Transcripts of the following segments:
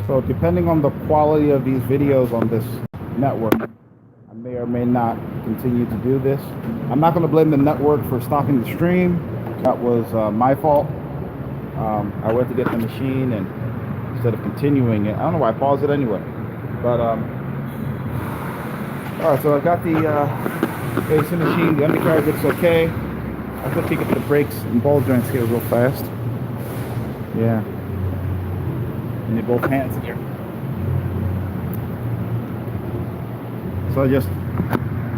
So depending on the quality of these videos on this network, I may or may not continue to do this. I'm not going to blame the network for stopping the stream. That was my fault. I went to get the machine, and instead of continuing it, I don't know why I paused it anyway. But all right, so I got the AC machine. The undercarriage looks okay. I could peek at the brakes and ball joints here real fast. Yeah. You need both hands here. So I just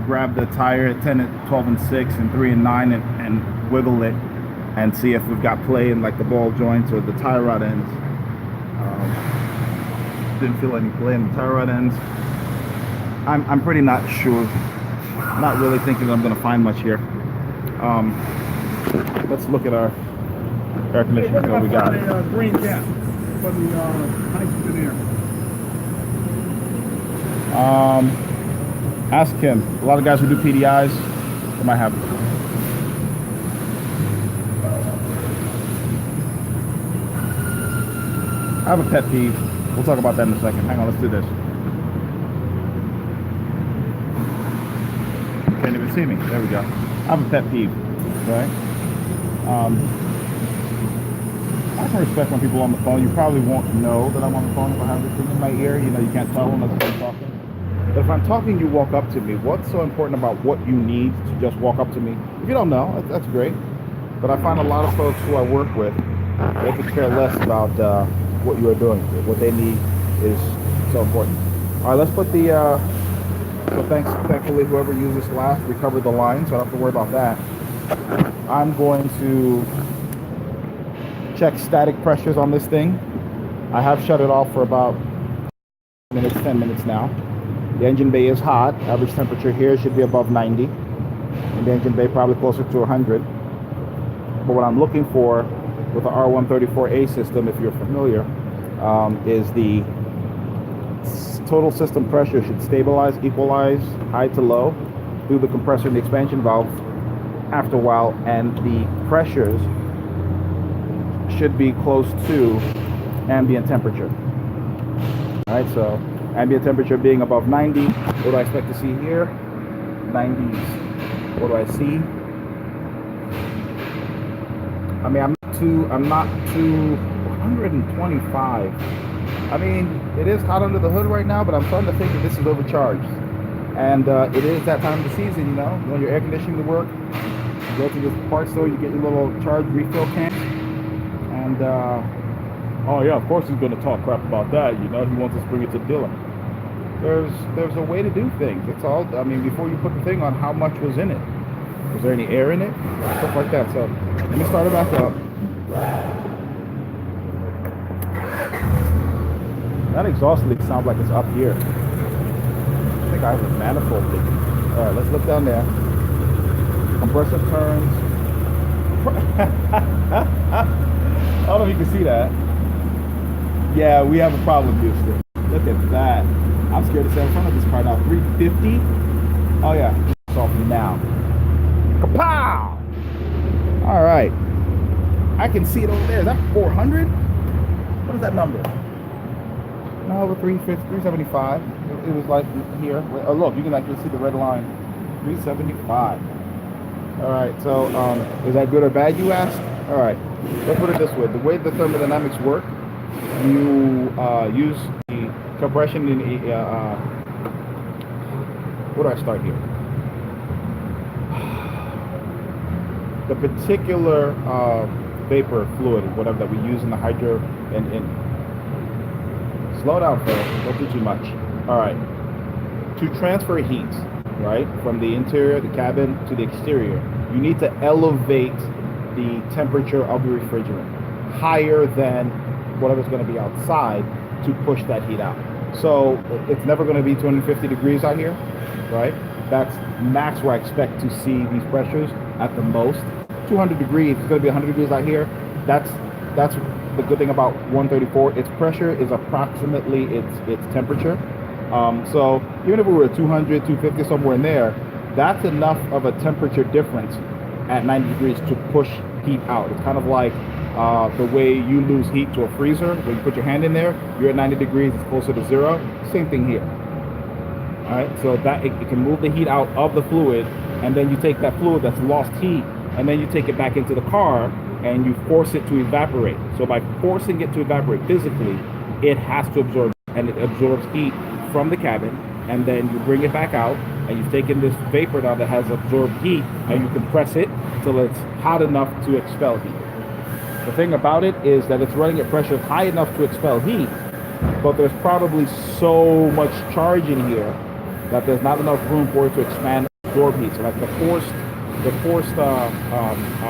grab the tire at 10 at 12 and 6 and 3 and 9 and wiggle it and see if we've got play in like the ball joints or the tie rod ends. Didn't feel any play in the tie rod ends. I'm pretty not sure. Not really thinking I'm going to find much here. Let's look at our air conditioning. What we got? Green cap for the hydrogen air. Ask him. A lot of guys who do PDIs, they might have it. I have a pet peeve. We'll talk about that in a second. Hang on, let's do this. You can't even see me. There we go. I have a pet peeve, right? I can respect when people are on the phone. You probably won't know that I'm on the phone if I have this thing in my ear. You know, you can't tell unless I'm talking. But if I'm talking, you walk up to me. What's so important about what you need to just walk up to me? If you don't know, that's great. But I find a lot of folks who I work with, they could care less about what you are doing. What they need is so important. All right, let's put the, so thankfully whoever used this last recovered the line, so I don't have to worry about that. I'm going to check static pressures on this thing. I have shut it off for about 10 minutes now. The engine bay is hot. Average temperature here should be above 90. And the engine bay probably closer to 100. But what I'm looking for with the R134A system, if you're familiar, is the total system pressure should stabilize, equalize, high to low through the compressor and the expansion valve after a while, and the pressures should be close to ambient temperature. All right, so ambient temperature being above 90. What do I expect to see here? 90s. What do I see? I mean, I'm not too 125. I mean, it is hot under the hood right now, but I'm starting to think that this is overcharged. And it is that time of the season, you know, when your air conditioning to work, you go to this parts store, you get your little charge refill can. And, oh yeah, of course he's going to talk crap about that, you know, he wants us to bring it to the dealer. There's a way to do things. It's all, I mean, before you put the thing on, how much was in it? Was there any air in it? Stuff like that. So let me start it back up. That exhaust leak sounds like it's up here. I think I have a manifold leak. All right, let's look down there. Compressor turns. I don't know if you can see that. Yeah, we have a problem, Houston. Look at that. I'm scared to stay in front of this car now. 350. Oh yeah, it's off now. Kapow! All right. I can see it over there. Is that 400? What is that number? No, over 350, 375. It was like here. Oh, look, you can actually see the red line. 375. All right, so is that good or bad, you asked? All right, let's put it this way. The way the thermodynamics work, you use the compression in where do I start here? The particular vapor fluid, whatever that we use in the hydro and slow down first, don't do too much. All right, to transfer heat, right, from the interior, the cabin, to the exterior, you need to elevate the temperature of the refrigerant higher than whatever's going to be outside to push that heat out. So it's never going to be 250 degrees out here, right? That's max where I expect to see these pressures at the most. 200 degrees, it's going to be 100 degrees out here. That's the good thing about 134. Its pressure is approximately its temperature. So even if we were at 200, 250, somewhere in there, that's enough of a temperature difference at 90 degrees to push heat out. It's kind of like the way you lose heat to a freezer, when you put your hand in there, you're at 90 degrees, it's closer to zero. Same thing here. All right, so that it can move the heat out of the fluid, and then you take that fluid that's lost heat, and then you take it back into the car, and you force it to evaporate. So by forcing it to evaporate physically, it has to absorb, and it absorbs heat from the cabin, and then you bring it back out, and you've taken this vapor now that has absorbed heat, and you compress it till it's hot enough to expel heat. The thing about it is that it's running at pressure high enough to expel heat, but there's probably so much charge in here that there's not enough room for it to expand and absorb heat. So like the forced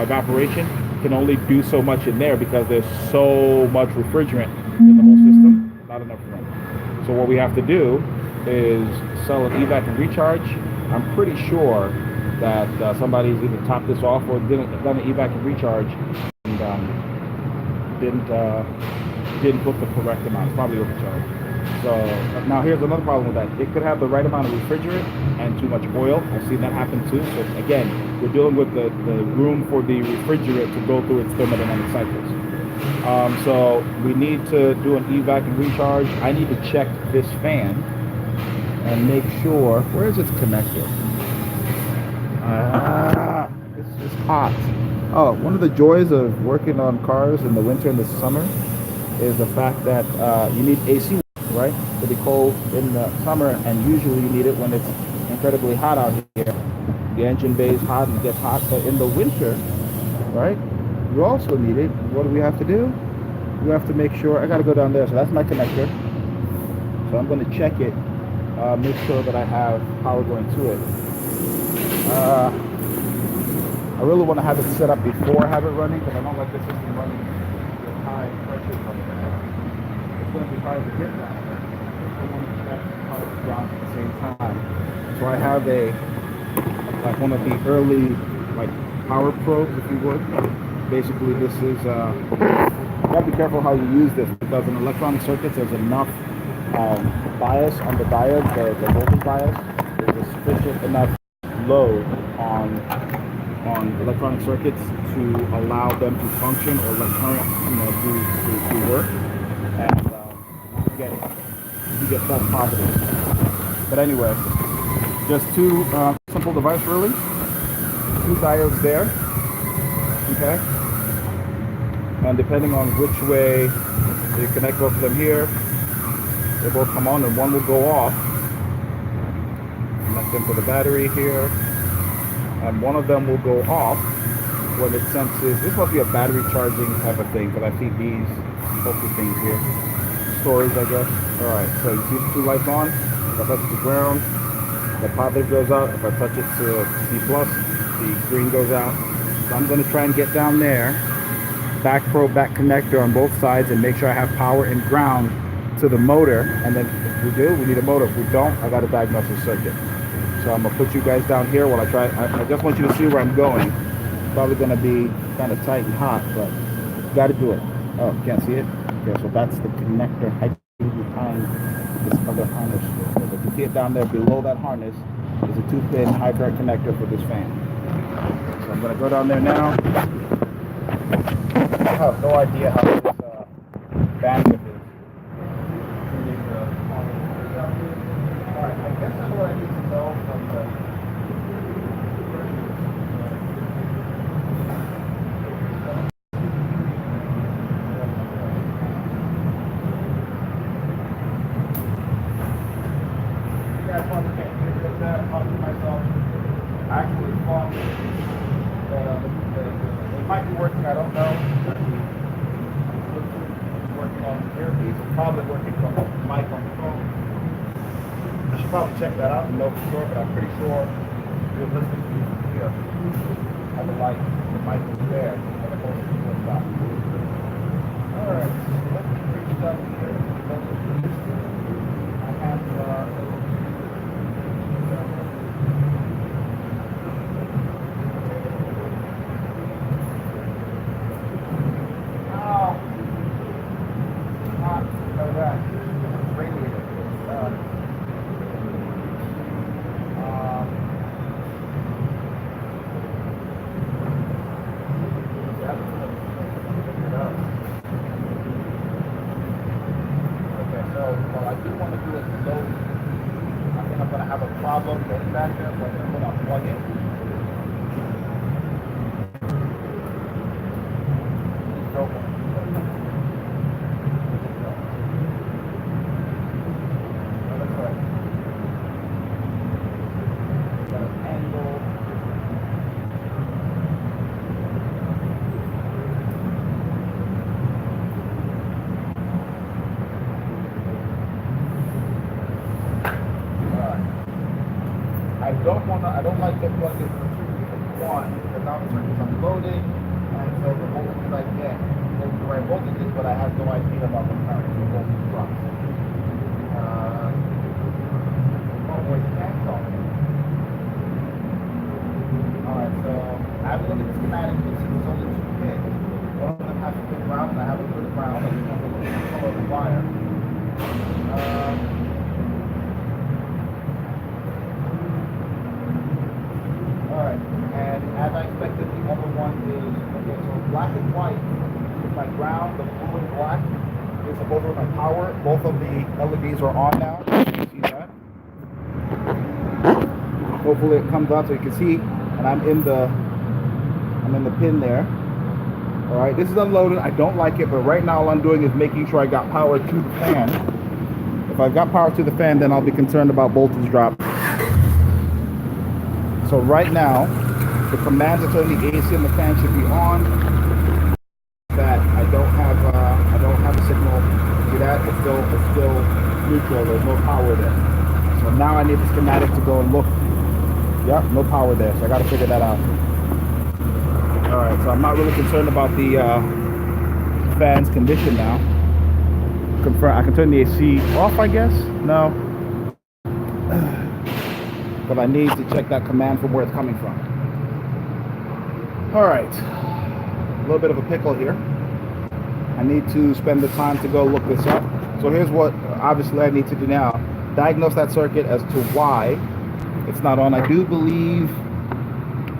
evaporation can only do so much in there because there's so much refrigerant in the whole system, not enough room. So what we have to do is sell an evac and recharge. I'm pretty sure that somebody's either topped this off or done an evac and recharge and didn't put the correct amount. It's probably overcharged. So now here's another problem with that. It could have the right amount of refrigerant and too much oil. I've seen that happen too. So again, we're dealing with the room for the refrigerant to go through its thermodynamic cycles. So we need to do an evac and recharge. I need to check this fan and make sure, where is its connector? It's hot. Oh, one of the joys of working on cars in the winter and the summer is the fact that you need AC, right? To be cold in the summer, and usually you need it when it's incredibly hot out here. The engine bay is hot and it gets hot, but in the winter, right, you also need it. What do we have to do? We have to make sure, I gotta go down there, so that's my connector. So I'm gonna check it, make sure that I have power going to it. I really want to have it set up before I have it running because I don't like the system running with high pressure coming out. It's going to be hard to get that. I want to get power down at the same time. So I have like one of the early like power probes, if you would. Basically, this is you have to be careful how you use this because in electronic circuits there's enough bias on the diode, the voltage bias. There's a sufficient enough load on electronic circuits to allow them to function or let current, to work, and you get false positives. But anyway, just two simple device really, two diodes there, okay, and depending on which way you connect both of them here, they both come on and one will go off. Connect them to the battery here. And one of them will go off when it senses, this must be a battery charging type of thing, but I see these focus things here. Storage, I guess. Alright, so you see the two lights on. If I touch the ground, the positive goes out. If I touch it to C+, the green goes out. So I'm going to try and get down there, back probe, back connector on both sides, and make sure I have power and ground to the motor. And then if we do, we need a motor. If we don't, I got to diagnose the circuit. So I'm going to put you guys down here while I try. I just want you to see where I'm going. It's probably going to be kind of tight and hot, but got to do it. Oh, can't see it? Okay, so that's the connector behind this other harness. So if you see it down there below that harness, is a 2-pin high current connector for this fan. So I'm going to go down there now. I have no idea how this bandwidth is. Alright, I guess that's what I need to know from the actually thought it might be working, I don't know. Working on the earpiece, it's probably working from the mic on the phone. I should probably check that out and know for sure, but I'm pretty sure you're listening to me here. I have a light, the mic is there, and the phone is on top. Alright, let's reach down here. I have do want to do it slowly. I think I'm going to have a problem getting back there, so I'm going to plug it. I don't like to plug it for one, because now the circuit's unloading, and so the voltage I get is the right voltages, but I have no idea about the current voltage drops. Wait, can't talk. Alright, so I have a look at the schematic, it's only two pins. One of them has a good ground, and I have a good ground, I just want to look at the color of the wire. Alright, and as I expected, the other one is, okay, so black and white is my ground, the blue and black is over my power. Both of the LEDs are on now, you can see that. Hopefully it comes out so you can see, and I'm in the pin there. Alright, this is unloaded, I don't like it, but right now all I'm doing is making sure I got power to the fan. If I've got power to the fan, then I'll be concerned about voltage drop. So right now, the commands that turn the AC and the fan should be on. That I don't have a signal. See that? It's still neutral. There's no power there. So now I need the schematic to go and look. Yep, no power there. So I got to figure that out. All right. So I'm not really concerned about the fan's condition now. I can turn the AC off, I guess. No. But I need to check that command from where it's coming from. All right, a little bit of a pickle here. I need to spend the time to go look this up. So here's what obviously I need to do now. Diagnose that circuit as to why it's not on. I do believe, if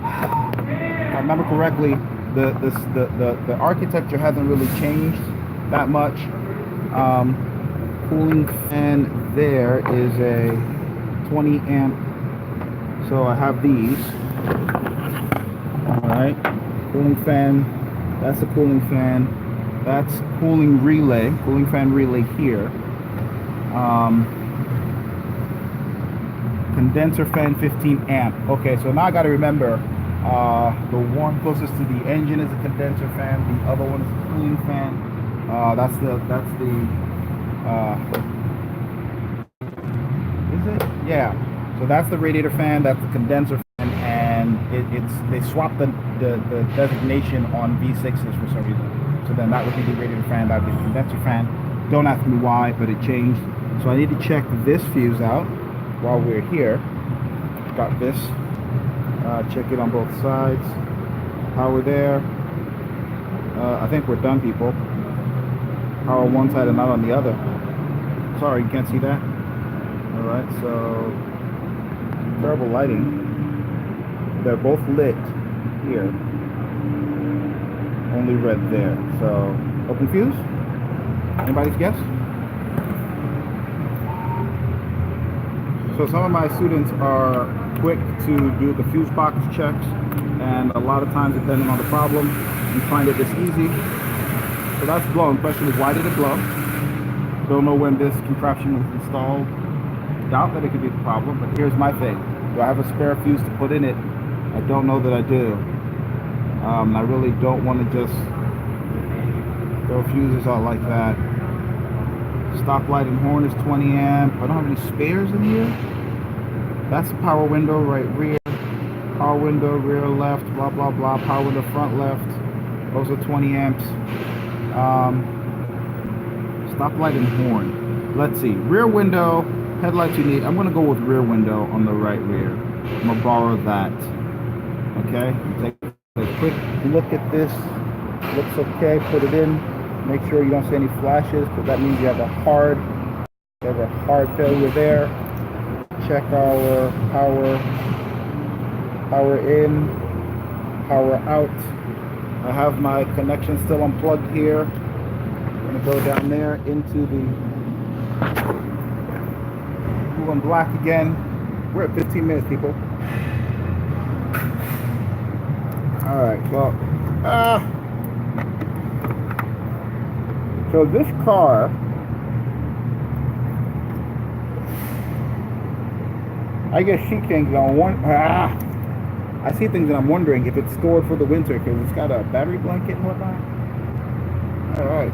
I remember correctly, the architecture hasn't really changed that much. Cooling fan there is a 20 amp. So I have these. Alright. Cooling fan. That's the cooling fan. That's cooling relay. Cooling fan relay here. Condenser fan 15 amp. Okay, so now I gotta remember the one closest to the engine is a condenser fan, the other one is a cooling fan. That's the is it? Yeah. So that's the radiator fan, that's the condenser fan, and they swapped the designation on V6s for some reason. So then that would be the radiator fan, that would be the condenser fan. Don't ask me why, but it changed. So I need to check this fuse out while we're here. Got this. Check it on both sides. Power there. I think we're done, people. Power on one side and not on the other. Sorry, you can't see that. Alright, so terrible lighting. They're both lit here. Only red there. So, open fuse? Anybody's guess? So some of my students are quick to do the fuse box checks, and a lot of times, depending on the problem, you find it this easy. So that's blown. Question is, why did it blow? Don't know when this contraption was installed. Doubt that it could be the problem, but here's my thing. Do I have a spare fuse to put in it? I don't know that I do. I really don't want to just throw fuses out like that. Stop light and horn is 20 amp. I don't have any spares in here. That's the power window, right rear. Power window, rear left, blah, blah, blah. Power window, front left. Those are 20 amps. Stop light and horn. Let's see. Rear window, headlights you need. I'm going to go with rear window on the right rear. I'm going to borrow that. Okay. Take a quick look at this. Looks okay. Put it in. Make sure you don't see any flashes, because that means you have a hard failure there. Check our power in, power out. I have my connection still unplugged here. I'm gonna go down there into the Going black again. We're at 15 minutes, people. All right, well, so this car, I guess she thinks I see things and I'm wondering if it's stored for the winter because it's got a battery blanket and whatnot. All right.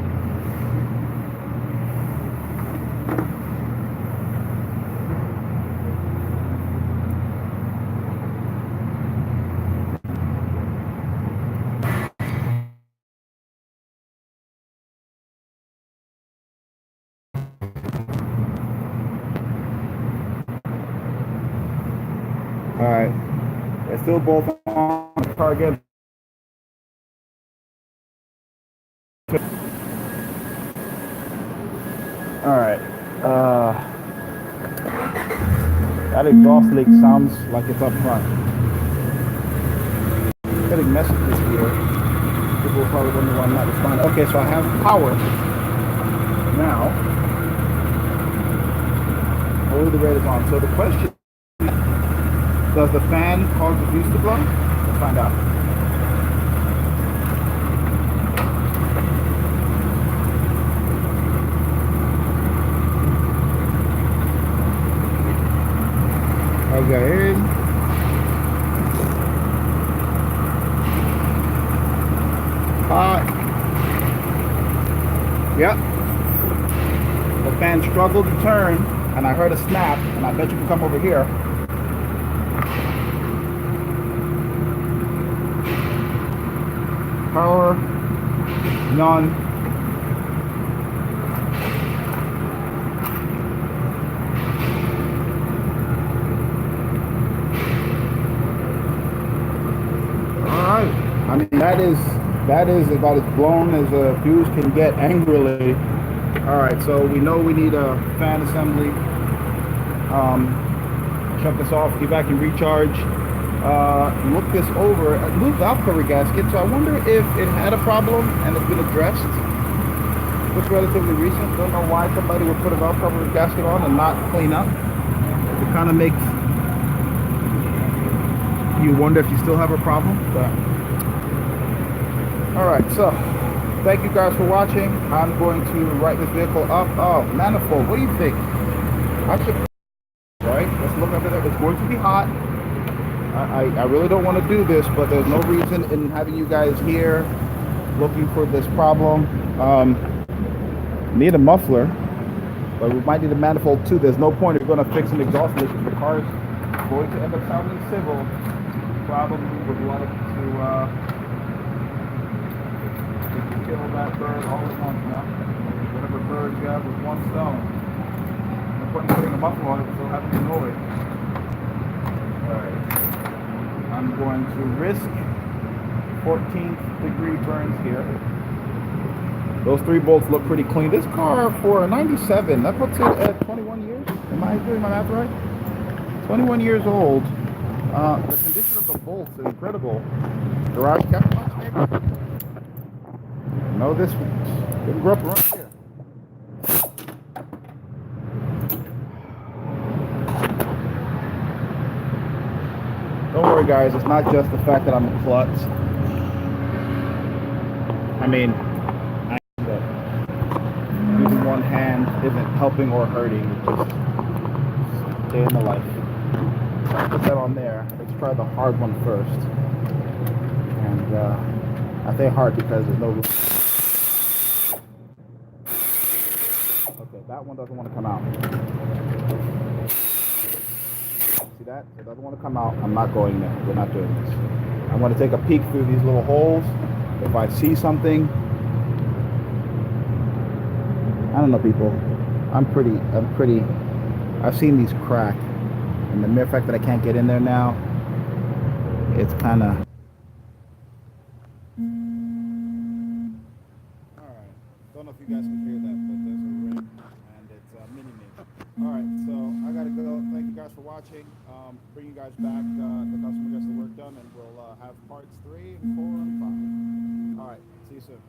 All right. They're still both on target. All right. That exhaust leak sounds like it's up front. Getting messages here. People will probably wonder why I'm not responding. Okay, so I have power now. Only the red is on. So the question is, does the fan cause the fuse to blow? Let's find out. Okay. Hot. Yep. The fan struggled to turn, and I heard a snap, and I bet you can come over here. Power. None. I mean, that is about as blown as a fuse can get angrily. All right, so we know we need a fan assembly. Shut this off, get back and recharge. Look this over. New valve cover gasket. So I wonder if it had a problem and it's been addressed. It's relatively recent. Don't know why somebody would put a valve cover gasket on and not clean up. It kind of makes you wonder if you still have a problem. But all right, so thank you guys for watching. I'm going to write this vehicle up. Oh, manifold, what do you think? I should, right? Let's look under there. It's going to be hot. I really don't want to do this, but there's no reason in having you guys here looking for this problem. Need a muffler, but we might need a manifold too. There's no point in going to fix an exhaust leak if the car is going to end up sounding civil. Probably would like to kill that bird all at once now. Whatever bird you have with one stone. No point in putting a muffler on it, so having to know it. Alright. I'm going to risk 14th degree burns here. Those 3 bolts look pretty clean. This car for a 97, that puts it at 21 years. Am I doing my math right? 21 years old. The condition of the bolts is incredible. Garage cap box maybe? No, this one didn't grow up around here. Don't worry guys, it's not just the fact that I'm a klutz. I mean, using one hand isn't helping or hurting, it's just day in the life. So I'll put that on there. Let's try the hard one first. And I say hard because there's no room. Okay, that one doesn't want to come out. See that? It doesn't want to come out. I'm not going there. We're not doing this. I'm going to take a peek through these little holes. If I see something, I don't know, people. I've seen these crack. And the mere fact that I can't get in there now, it's kind of... Alright, don't know if you guys can hear that, but there's a ring, and it's mini-me. Alright, so I gotta go. Thank you guys for watching. Bring you guys back, the customer gets the work done, and we'll have parts 3 and 4 and 5. Alright, see you soon.